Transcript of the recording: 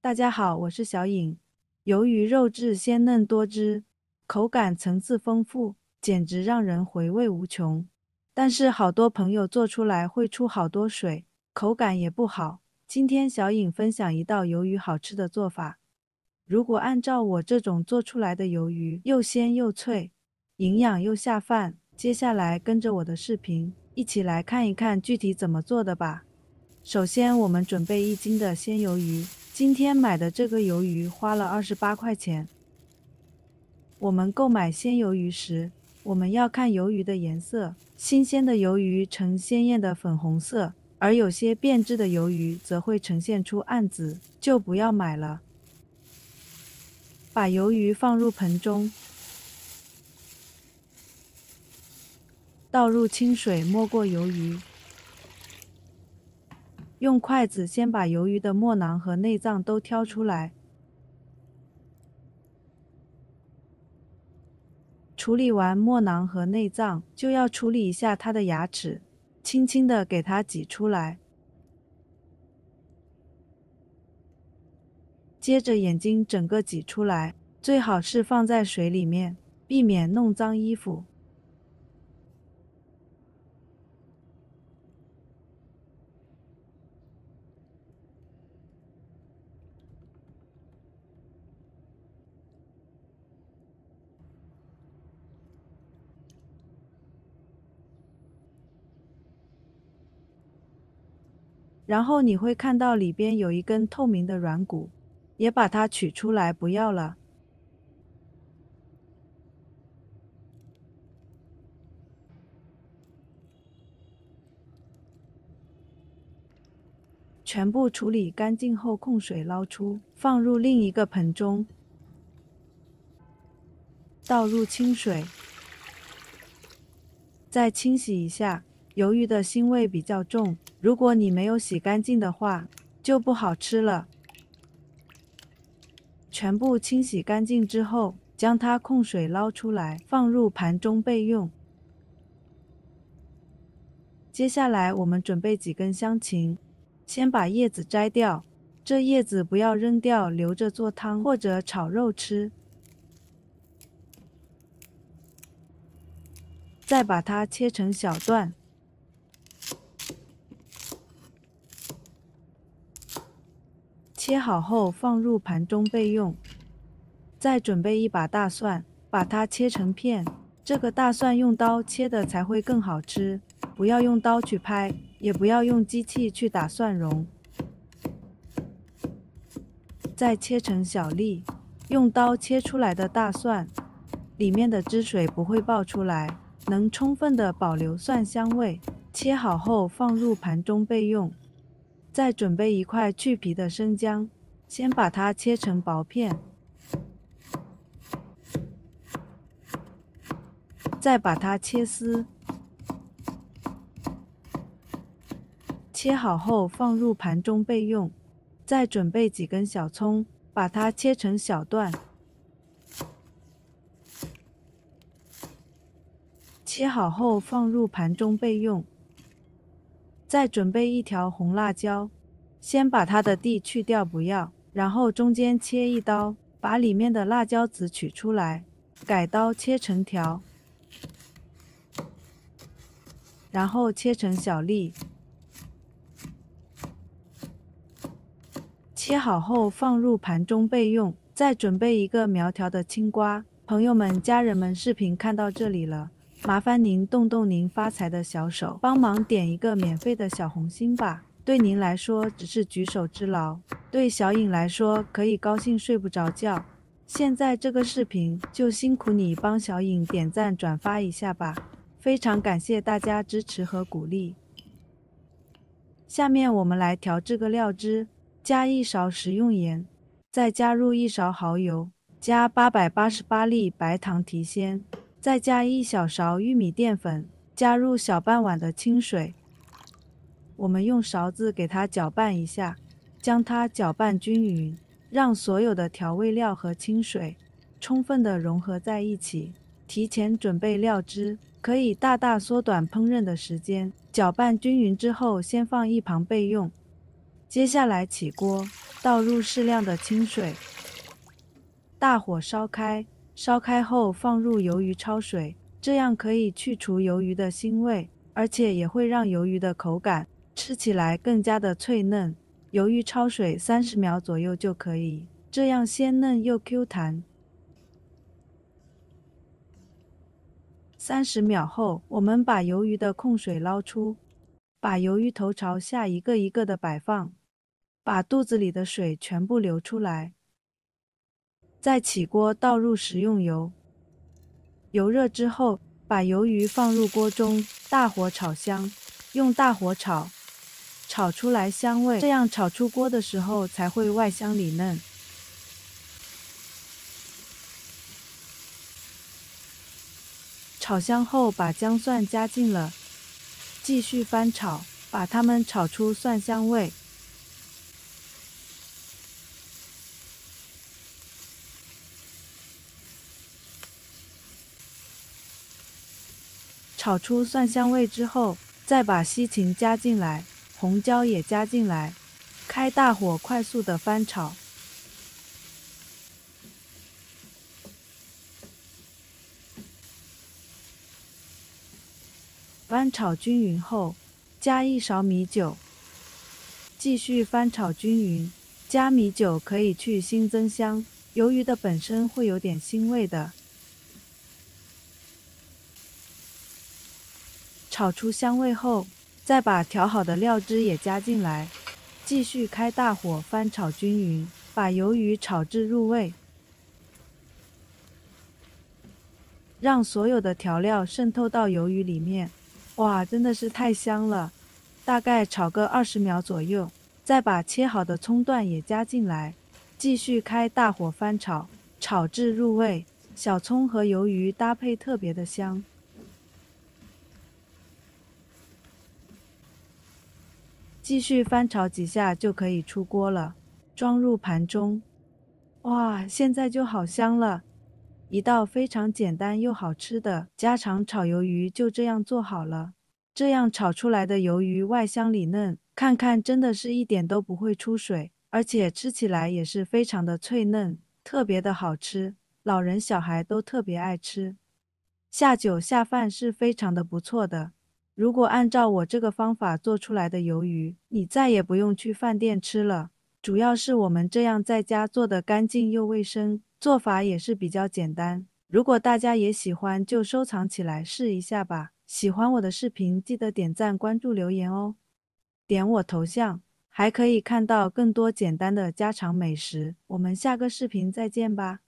大家好，我是小颖。鱿鱼肉质鲜嫩多汁，口感层次丰富，简直让人回味无穷。但是好多朋友做出来会出好多水，口感也不好。今天小颖分享一道鱿鱼好吃的做法。如果按照我这种做出来的鱿鱼，又鲜又脆，营养又下饭，接下来跟着我的视频，一起来看一看具体怎么做的吧。首先，我们准备1斤的鲜鱿鱼。今天买的这个鱿鱼花了28块钱。我们购买鲜鱿鱼时，我们要看鱿鱼的颜色，新鲜的鱿鱼呈鲜艳的粉红色，而有些变质的鱿鱼则会呈现出暗紫，就不要买了。把鱿鱼放入盆中，倒入清水没过鱿鱼。用筷子先把鱿鱼的末囊和内脏都挑出来。处理完末囊和内脏，就要处理一下它的牙齿，轻轻地给它挤出来。接着眼睛整个挤出来，最好是放在水里面，避免弄脏衣服。然后你会看到里边有一根透明的软骨，也把它取出来，不要了。全部处理干净后控水捞出，放入另一个盆中，倒入清水，再清洗一下。鱿鱼的腥味比较重，如果你没有洗干净的话，就不好吃了。全部清洗干净之后，将它控水捞出来，放入盘中备用。接下来我们准备几根香芹，先把叶子摘掉，这叶子不要扔掉，留着做汤或者炒肉吃。再把它切成小段。切好后放入盘中备用。再准备一把大蒜，把它切成片。这个大蒜用刀切的才会更好吃，不要用刀去拍，也不要用机器去打蒜蓉。再切成小粒，用刀切出来的大蒜，里面的汁水不会爆出来，能充分的保留蒜香味。切好后放入盘中备用。再准备一块去皮的生姜，先把它切成薄片，再把它切丝。切好后放入盘中备用。再准备几根小葱，把它切成小段。切好后放入盘中备用。再准备一条红辣椒，先把它的蒂去掉不要，然后中间切一刀，把里面的辣椒籽取出来，改刀切成条，然后切成小粒。切好后放入盘中备用。再准备一个苗条的青瓜。朋友们、家人们，视频看到这里了，麻烦您动动您发财的小手，帮忙点一个免费的小红心吧。对您来说只是举手之劳，对小颖来说可以高兴睡不着觉。现在这个视频就辛苦你帮小颖点赞转发一下吧，非常感谢大家支持和鼓励。下面我们来调这个料汁，加1勺食用盐，再加入1勺蚝油，加888粒白糖提鲜，再加1小勺玉米淀粉，加入小半碗的清水。我们用勺子给它搅拌一下，将它搅拌均匀，让所有的调味料和清水充分的融合在一起。提前准备料汁，可以大大缩短烹饪的时间。搅拌均匀之后，先放一旁备用。接下来起锅，倒入适量的清水，大火烧开，烧开后放入鱿鱼焯水，这样可以去除鱿鱼的腥味，而且也会让鱿鱼的口感吃起来更加的脆嫩。鱿鱼焯水30秒左右就可以，这样鲜嫩又 Q 弹。30秒后，我们把鱿鱼的控水捞出，把鱿鱼头朝下一个一个的摆放，把肚子里的水全部流出来。再起锅倒入食用油，油热之后，把鱿鱼放入锅中，大火炒香，用大火炒，炒出来香味，这样炒出锅的时候才会外香里嫩。炒香后，把姜蒜加进了，继续翻炒，把它们炒出蒜香味。炒出蒜香味之后，再把西芹加进来，红椒也加进来，开大火快速的翻炒。翻炒均匀后，加1勺米酒，继续翻炒均匀。加米酒可以去腥增香，鱿鱼的本身会有点腥味的。炒出香味后，再把调好的料汁也加进来，继续开大火翻炒均匀，把鱿鱼炒至入味，让所有的调料渗透到鱿鱼里面。哇，真的是太香了！大概炒个20秒左右，再把切好的葱段也加进来，继续开大火翻炒，炒至入味。小葱和鱿鱼搭配特别的香。继续翻炒几下就可以出锅了，装入盘中。哇，现在就好香了！一道非常简单又好吃的家常炒鱿鱼就这样做好了。这样炒出来的鱿鱼外香里嫩，看看真的是一点都不会出水，而且吃起来也是非常的脆嫩，特别的好吃，老人小孩都特别爱吃。下酒下饭是非常的不错的。如果按照我这个方法做出来的鱿鱼，你再也不用去饭店吃了。主要是我们这样在家做的干净又卫生，做法也是比较简单。如果大家也喜欢，就收藏起来试一下吧。喜欢我的视频，记得点赞、关注、留言哦。点我头像，还可以看到更多简单的家常美食。我们下个视频再见吧。